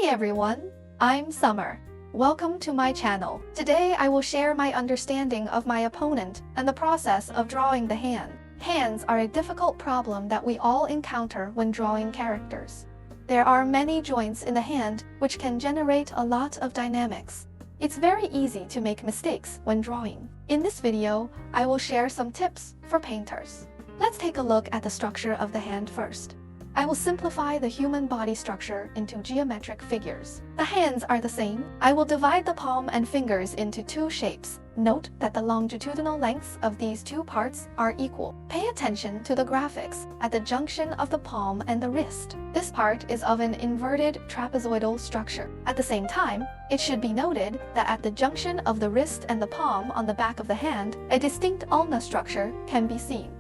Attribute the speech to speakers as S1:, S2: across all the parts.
S1: Hey everyone, I'm Summer. Welcome to my channel. Today I will share my understanding of my opponent and the process of drawing the hand. Hands are a difficult problem that we all encounter when drawing characters. There are many joints in the hand which can generate a lot of dynamics. It's very easy to make mistakes when drawing. In this video, I will share some tips for painters. Let's take a look at the structure of the hand first. I will simplify the human body structure into geometric figures. The hands are the same. I will divide the palm and fingers into two shapes. Note that the longitudinal lengths of these two parts are equal. Pay attention to the graphics at the junction of the palm and the wrist. This part is of an inverted trapezoidal structure. At the same time, it should be noted that at the junction of the wrist and the palm on the back of the hand, a distinct ulna structure can be seen.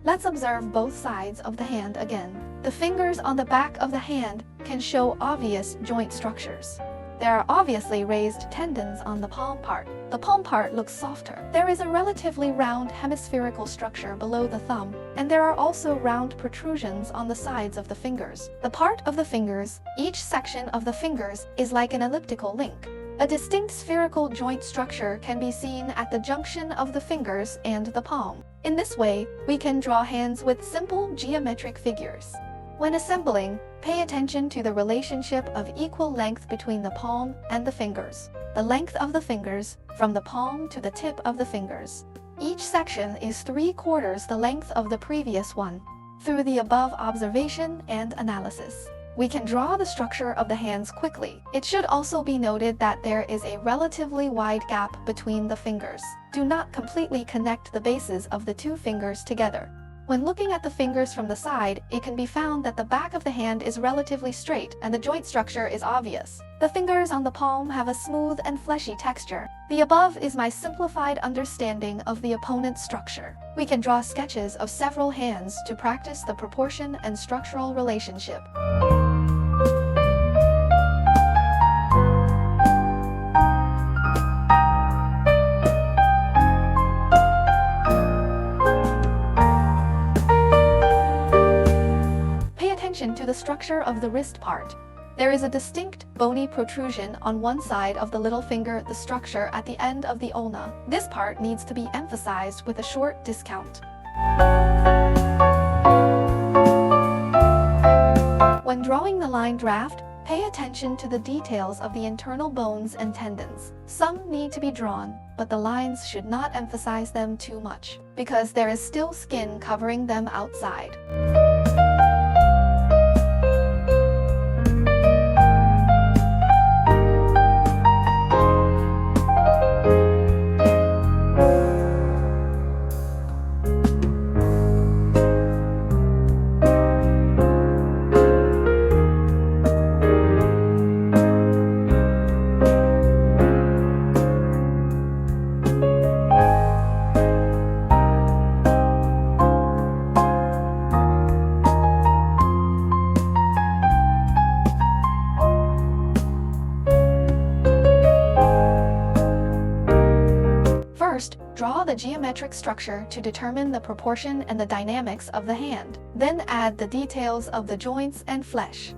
S1: Let's observe both sides of the hand again. The fingers on the back of the hand can show obvious joint structures. There are obviously raised tendons on the palm part. The palm part looks softer. There is a relatively round hemispherical structure below the thumb, and there are also round protrusions on the sides of the fingers. The part of the fingers, each section of the fingers, is like an elliptical link. A distinct spherical joint structure can be seen at the junction of the fingers and the palm. In this way, we can draw hands with simple geometric figures. When assembling, pay attention to the relationship of equal length between the palm and the fingers. The length of the fingers, from the palm to the tip of the fingers. Each section is 3/4 the length of the previous one. Through the above observation and analysis, we can draw the structure of the hands quickly. It should also be noted that there is a relatively wide gap between the fingers. Do not completely connect the bases of the two fingers together. When looking at the fingers from the side, it can be found that the back of the hand is relatively straight and the joint structure is obvious. The fingers on the palm have a smooth and fleshy texture. The above is my simplified understanding of the opponent's structure. We can draw sketches of several hands to practice the proportion and structural relationship. To the structure of the wrist part. There is a distinct bony protrusion on one side of the little finger, the structure at the end of the ulna. This part needs to be emphasized with a short discount. When drawing the line draft, pay attention to the details of the internal bones and tendons. Some need to be drawn, but the lines should not emphasize them too much, because there is still skin covering them outside. First, draw the geometric structure to determine the proportion and the dynamics of the hand. Then add the details of the joints and flesh.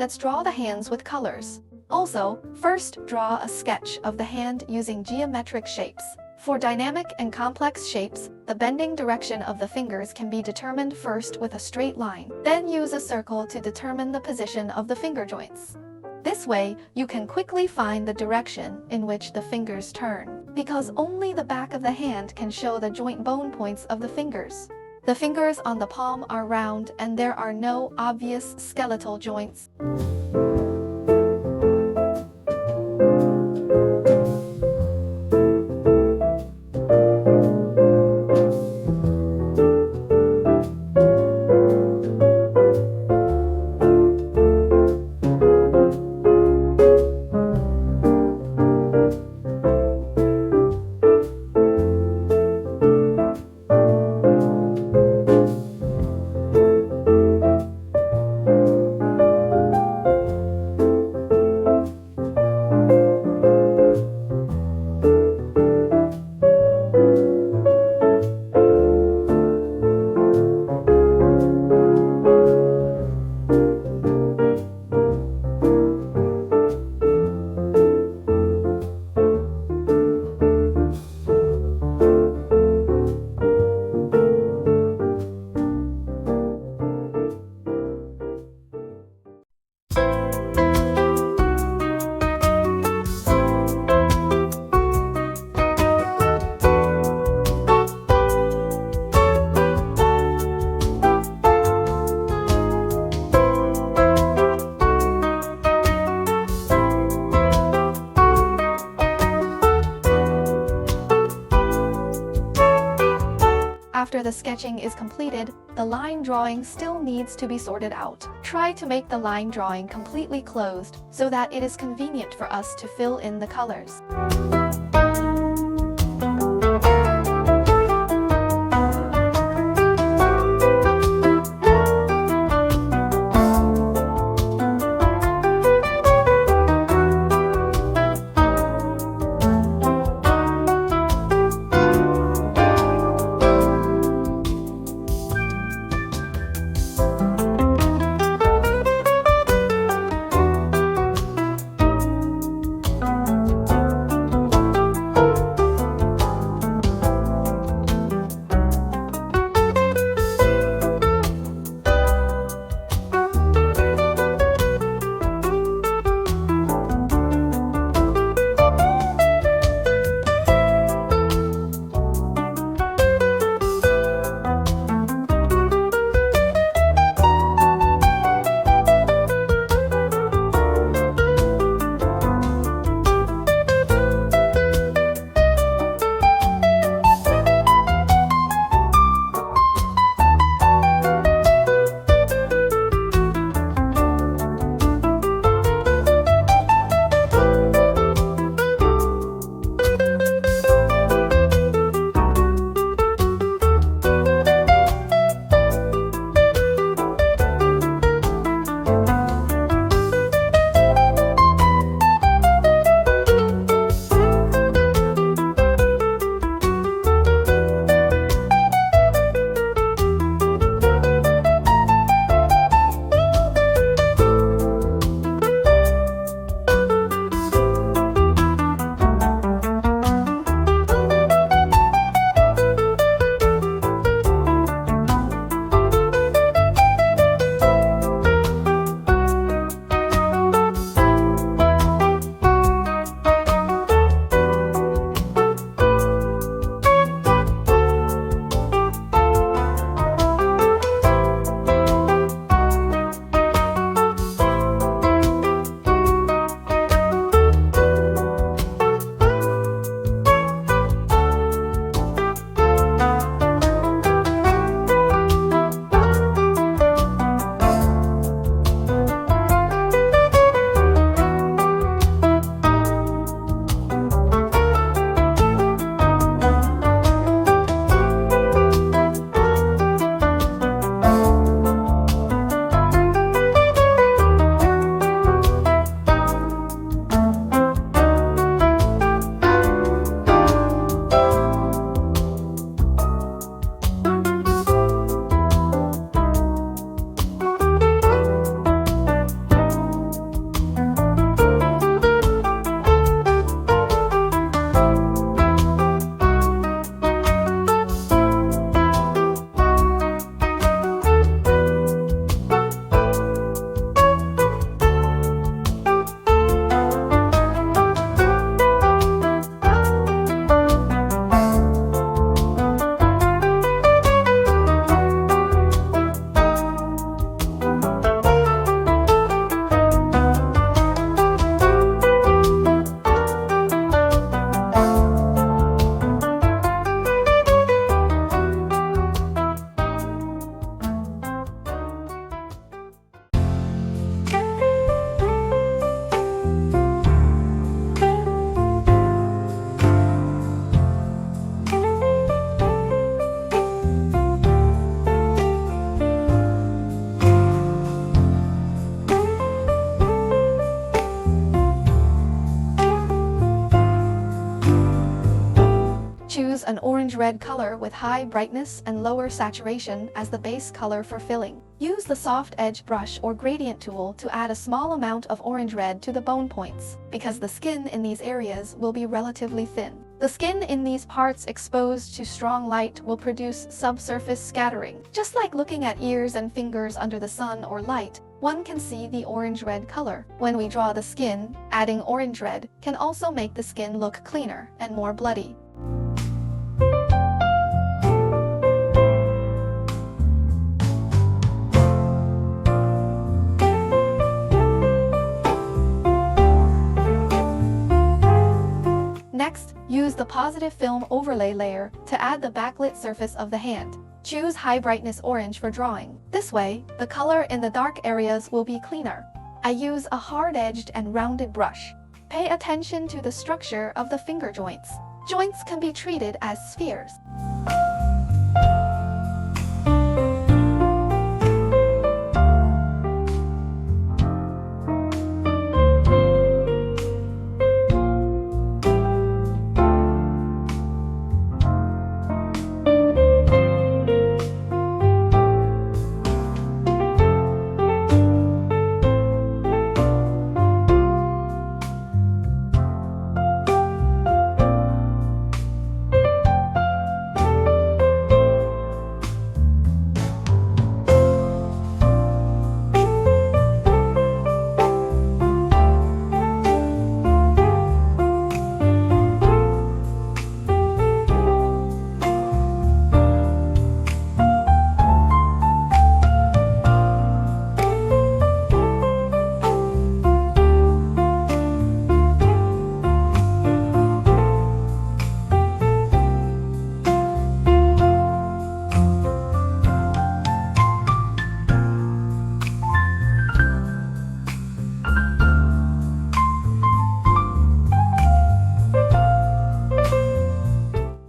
S1: let's draw the hands with colors. Also, first draw a sketch of the hand using geometric shapes. For dynamic and complex shapes, the bending direction of the fingers can be determined first with a straight line. Then use a circle to determine the position of the finger joints. This way, you can quickly find the direction in which the fingers turn, because only the back of the hand can show the joint bone points of the fingers. The fingers on the palm are round and there are no obvious skeletal joints. After the sketching is completed, the line drawing still needs to be sorted out. Try to make the line drawing completely closed so that it is convenient for us to fill in the colors. an orange-red color with high brightness and lower saturation as the base color for filling. Use the soft edge brush or gradient tool to add a small amount of orange red to the bone points, because the skin in these areas will be relatively thin. The skin in these parts exposed to strong light will produce subsurface scattering. Just like looking at ears and fingers under the sun or light, one can see the orange-red color. When we draw the skin, adding orange red can also make the skin look cleaner and more bloody. Next, use the positive film overlay layer to add the backlit surface of the hand. Choose high brightness orange for drawing. This way, the color in the dark areas will be cleaner. I use a hard-edged and rounded brush. Pay attention to the structure of the finger joints. Joints can be treated as spheres.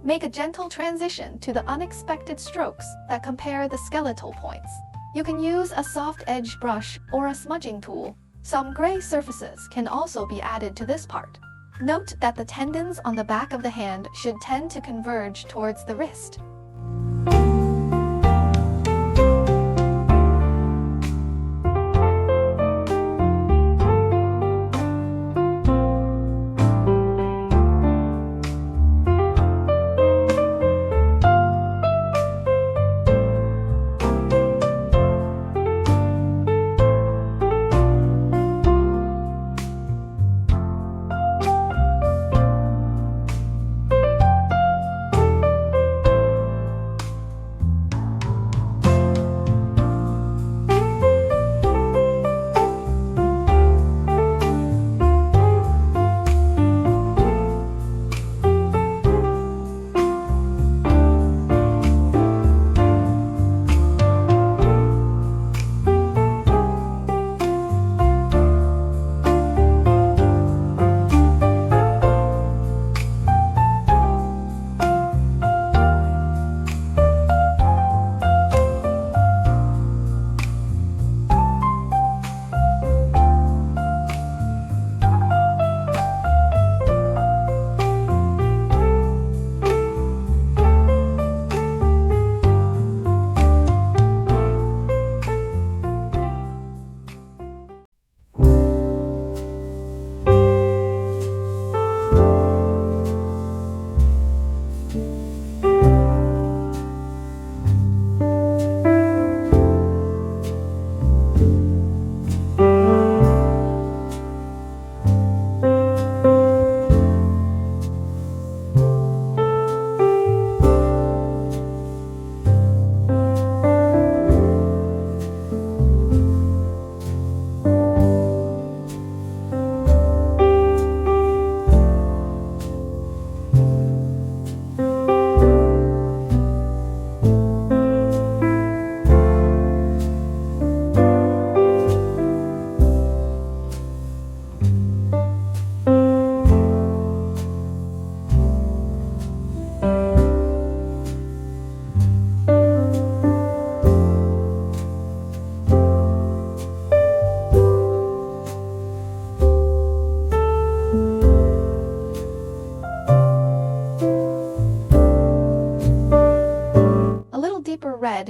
S1: Make a gentle transition to the unexpected strokes that compare the skeletal points. You can use a soft edge brush or a smudging tool. Some gray surfaces can also be added to this part. Note that the tendons on the back of the hand should tend to converge towards the wrist.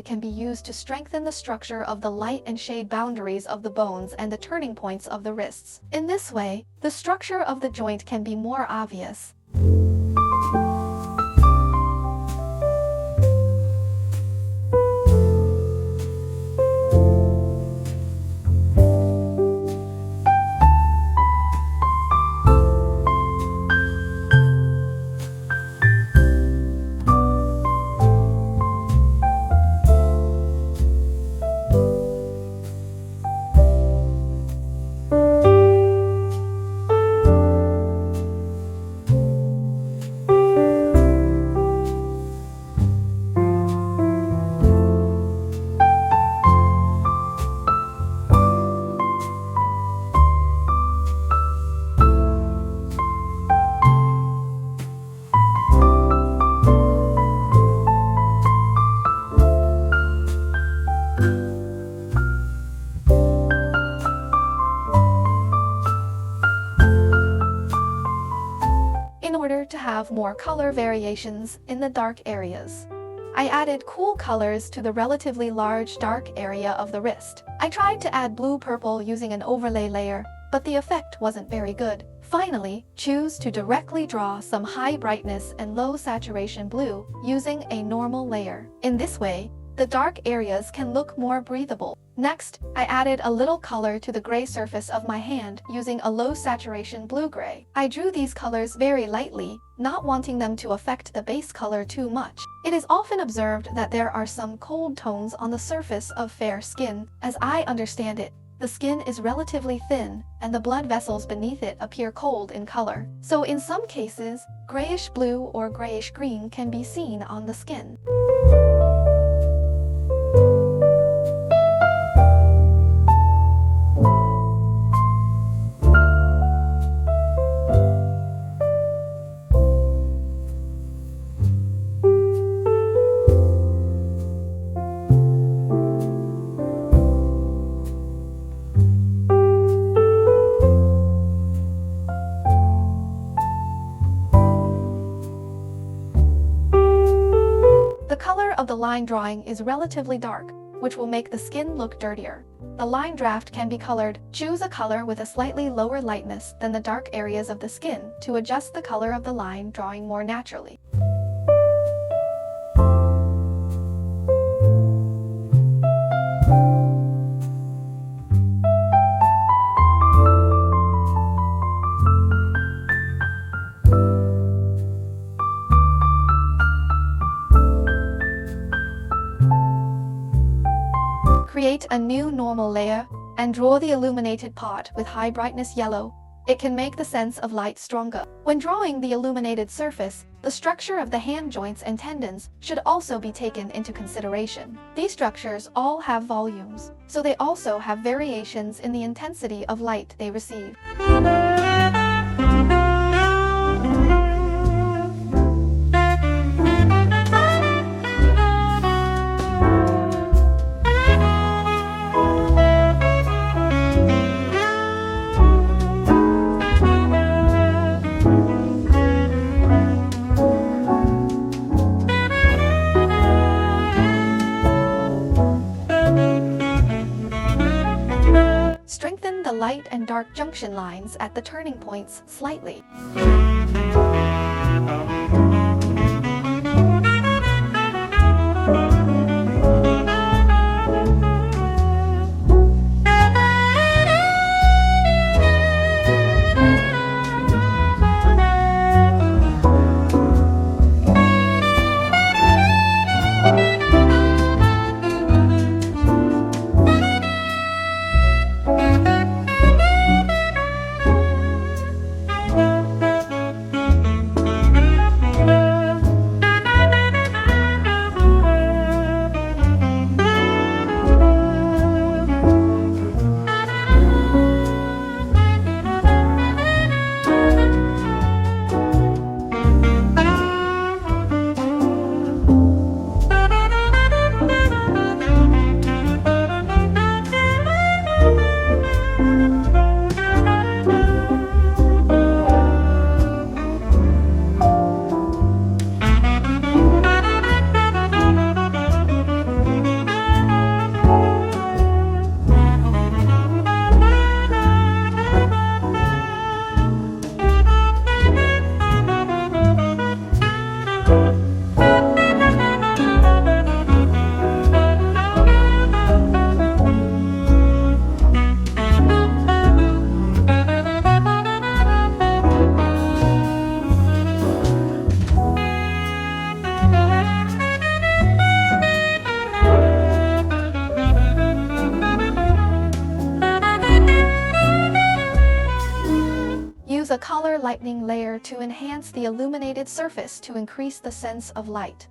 S1: simplified can be used to strengthen the structure of the light and shade boundaries of the bones and the turning points of the wrists. In this way, the structure of the joint can be more obvious. In order to have more color variations in the dark areas, I added cool colors to the relatively large dark area of the wrist. I tried to add blue-purple using an overlay layer, but the effect wasn't very good. Finally, choose to directly draw some high brightness and low saturation blue using a normal layer. In this way, the dark areas can look more breathable. Next, I added a little color to the gray surface of my hand using a low saturation blue-gray. I drew these colors very lightly, not wanting them to affect the base color too much. It is often observed that there are some cold tones on the surface of fair skin. As I understand it, the skin is relatively thin, and the blood vessels beneath it appear cold in color. So in some cases, grayish blue or grayish green can be seen on the skin. The color of the line drawing is relatively dark, which will make the skin look dirtier. The line draft can be colored. Choose a color with a slightly lower lightness than the dark areas of the skin to adjust the color of the line drawing more naturally. Create a new normal layer and draw the illuminated part with high brightness yellow. It can make the sense of light stronger. When drawing the illuminated surface, the structure of the hand joints and tendons should also be taken into consideration. These structures all have volumes, so they also have variations in the intensity of light they receive. Strengthen the light and dark junction lines at the turning points slightly. lightening layer to enhance the illuminated surface to increase the sense of light.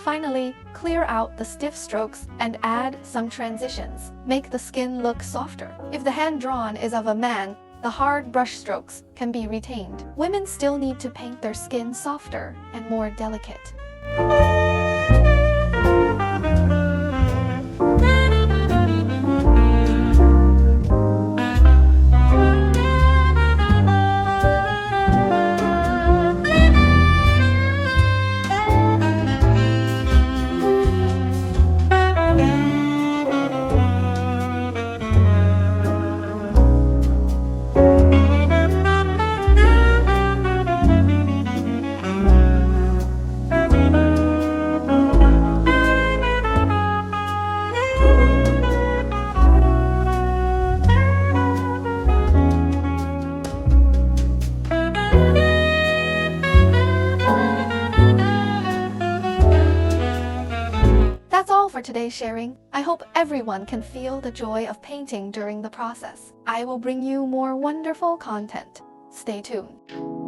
S1: Finally, clear out the stiff strokes and add some transitions. Make the skin look softer. If the hand drawn is of a man, the hard brush strokes can be retained. Women still need to paint their skin softer and more delicate. That's all for today's sharing. I hope everyone can feel the joy of painting during the process. I will bring you more wonderful content. Stay tuned.